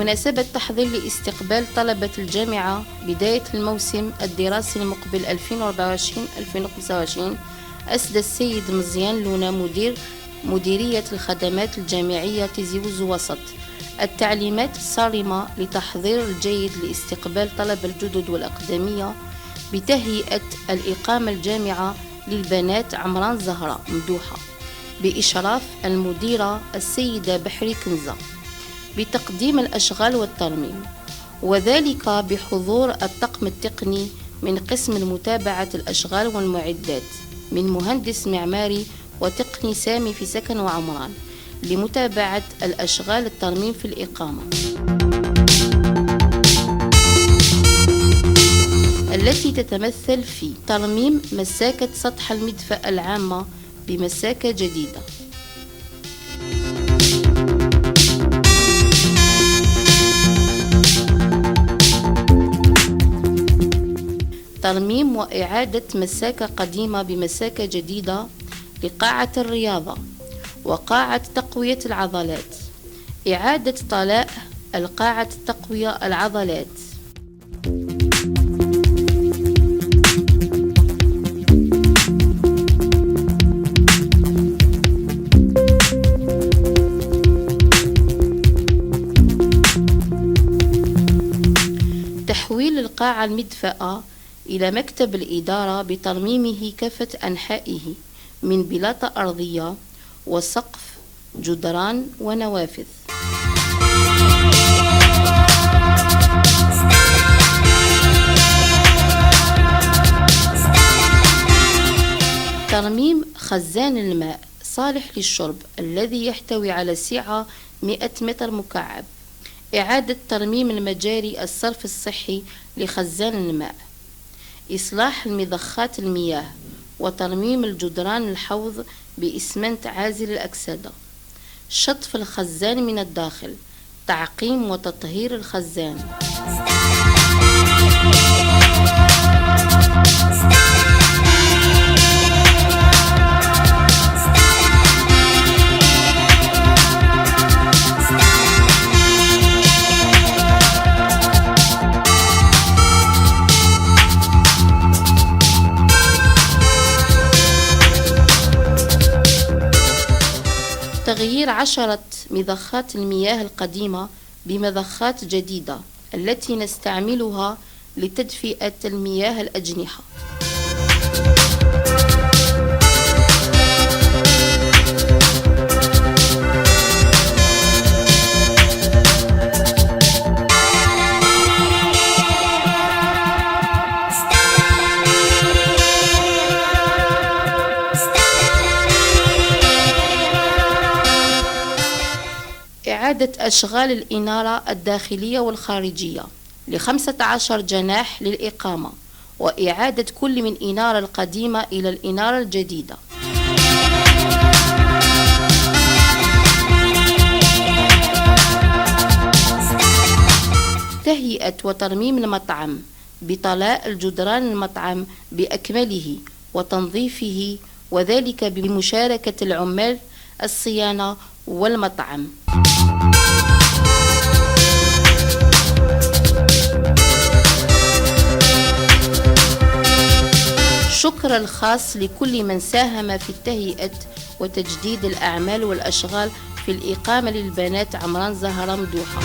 بمناسبة تحضير لاستقبال طلبة الجامعة بداية الموسم الدراسي المقبل 2024-2025، أسدى السيد مزيان لونا مديرية الخدمات الجامعية تيزي وزو وسط التعليمات الصارمة لتحضير الجيد لاستقبال طلبة الجدد والأقدمية بتهيئة الإقامة الجامعة للبنات عمران زهراء مدوحة بإشراف المديرة السيدة بحري كنزة بتقديم الأشغال والترميم، وذلك بحضور الطاقم التقني من قسم متابعة الأشغال والمعدات من مهندس معماري وتقني سامي في سكن وعمران لمتابعة الأشغال الترميم في الإقامة التي تتمثل في ترميم مساكة سطح المدفأة العامة بمساكة جديدة، ترميم وإعادة مساكة قديمة بمساكة جديدة لقاعة الرياضة وقاعة تقوية العضلات، إعادة طلاء القاعة تقوية العضلات، تحويل القاعة المدفأة إلى مكتب الإدارة بترميمه كافة أنحائه من بلاطة أرضية وسقف جدران ونوافذ. ترميم خزان الماء صالح للشرب الذي يحتوي على سعة 100 متر مكعب، إعادة ترميم المجاري الصرف الصحي لخزان الماء، إصلاح المضخات المياه وترميم الجدران الحوض بإسمنت عازل الأكسدة، شطف الخزان من الداخل، تعقيم وتطهير الخزان. تغيير 10 مضخات المياه القديمة بمضخات جديدة التي نستعملها لتدفئة المياه الأجنحة. إعادة أشغال الإنارة الداخلية والخارجية ل15 جناح للإقامة، وإعادة كل من الإنارة القديمة إلى الإنارة الجديدة. تهيئة وترميم المطعم بطلاء الجدران المطعم بأكمله وتنظيفه، وذلك بمشاركة العمال الصيانة والمطعم. شكر الخاص لكل من ساهم في تهيئة وتجديد الأعمال والأشغال في الإقامة للبنات عمران زهراء مدوحة.